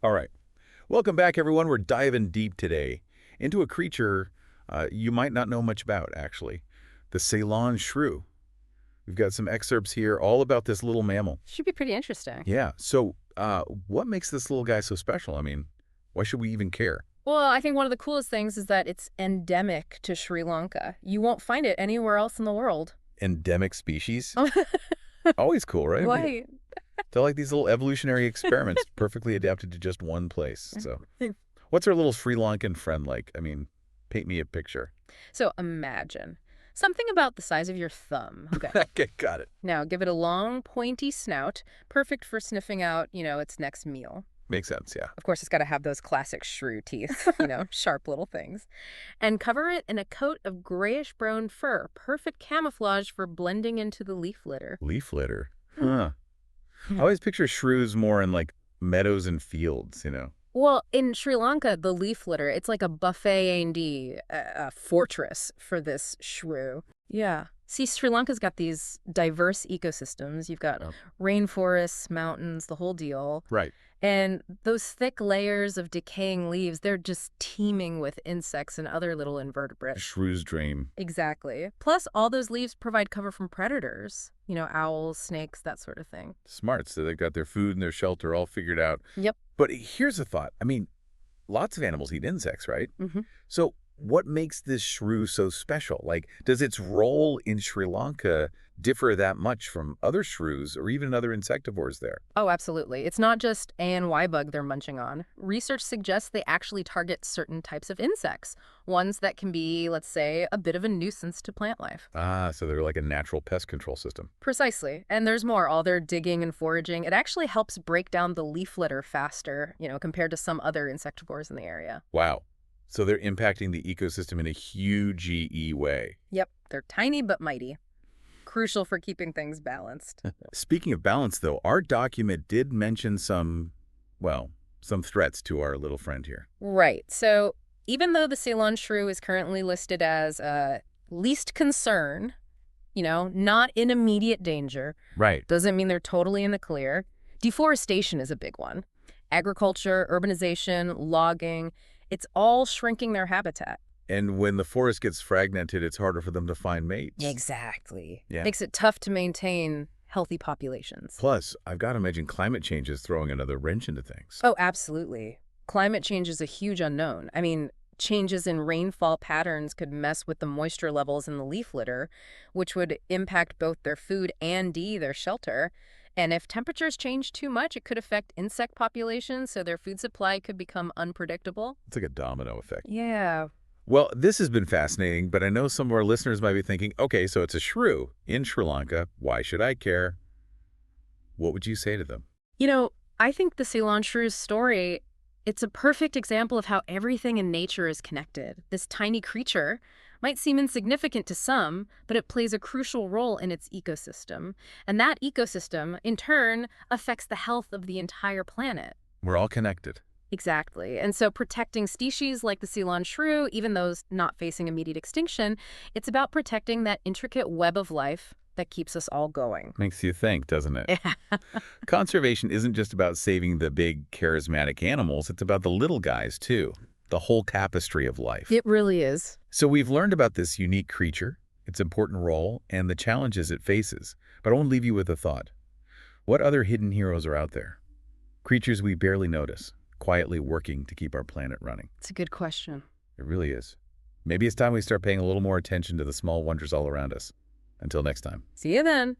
All right. Welcome back, everyone. We're diving deep today into a creature you might not know much about, actually. The Ceylon shrew. We've got some excerpts here all about this little mammal. Should be pretty interesting. Yeah. So, what makes this little guy so special? I mean, why should we even care? Well, I think one of the coolest things is that it's endemic to Sri Lanka. You won't find it anywhere else in the world. Endemic species? Always cool, right? Why? They're like these little evolutionary experiments perfectly adapted to just one place. So, what's our little Sri Lankan friend like? I mean, paint me a picture. So imagine something about the size of your thumb. Okay. Okay, got it. Now give it a long, pointy snout, perfect for sniffing out, its next meal. Makes sense, yeah. Of course, it's got to have those classic shrew teeth, sharp little things. And cover it in a coat of grayish-brown fur, perfect camouflage for blending into the leaf litter. Leaf litter. Huh. I always picture shrews more in like meadows and fields. Well, in Sri Lanka, the leaf litter, it's like a buffet A&D, a fortress for this shrew. Yeah. See, Sri Lanka's got these diverse ecosystems. You've got Oh. rainforests, mountains, the whole deal. Right. And those thick layers of decaying leaves, they're just teeming with insects and other little invertebrates. Shrew's dream. Exactly. Plus, all those leaves provide cover from predators, owls, snakes, that sort of thing. Smart. So they've got their food and their shelter all figured out. Yep. But here's a thought. I mean, lots of animals eat insects, right? Mm-hmm. So what makes this shrew so special? Like, does its role in Sri Lanka differ that much from other shrews or even other insectivores there? Oh, absolutely. It's not just A and Y bug they're munching on. Research suggests they actually target certain types of insects, ones that can be, let's say, a bit of a nuisance to plant life. Ah, so they're like a natural pest control system. Precisely. And there's more. All their digging and foraging, it actually helps break down the leaf litter faster, compared to some other insectivores in the area. Wow. So they're impacting the ecosystem in a huge way. Yep, they're tiny but mighty. Crucial for keeping things balanced. Speaking of balance, though, our document did mention some threats to our little friend here. Right. So even though the Ceylon shrew is currently listed as least concern, not in immediate danger, Right. doesn't mean they're totally in the clear. Deforestation is a big one. Agriculture, urbanization, logging, it's all shrinking their habitat. And when the forest gets fragmented, it's harder for them to find mates. Exactly. Yeah. Makes it tough to maintain healthy populations. Plus, I've got to imagine climate change is throwing another wrench into things. Oh, absolutely. Climate change is a huge unknown. I mean, changes in rainfall patterns could mess with the moisture levels in the leaf litter, which would impact both their food and their shelter. And if temperatures change too much, it could affect insect populations, so their food supply could become unpredictable. It's like a domino effect. Yeah. Well, this has been fascinating, but I know some of our listeners might be thinking, okay, so it's a shrew in Sri Lanka. Why should I care? What would you say to them? I think the Ceylon shrew's story, it's a perfect example of how everything in nature is connected. This tiny creature might seem insignificant to some, but it plays a crucial role in its ecosystem. And that ecosystem, in turn, affects the health of the entire planet. We're all connected. Exactly. And so protecting species like the Ceylon shrew, even those not facing immediate extinction, it's about protecting that intricate web of life that keeps us all going. Makes you think, doesn't it? Yeah. Conservation isn't just about saving the big, charismatic animals. It's about the little guys, too. The whole tapestry of life. It really is. So we've learned about this unique creature, its important role, and the challenges it faces. But I want to leave you with a thought. What other hidden heroes are out there? Creatures we barely notice, quietly working to keep our planet running. It's a good question. It really is. Maybe it's time we start paying a little more attention to the small wonders all around us. Until next time. See you then.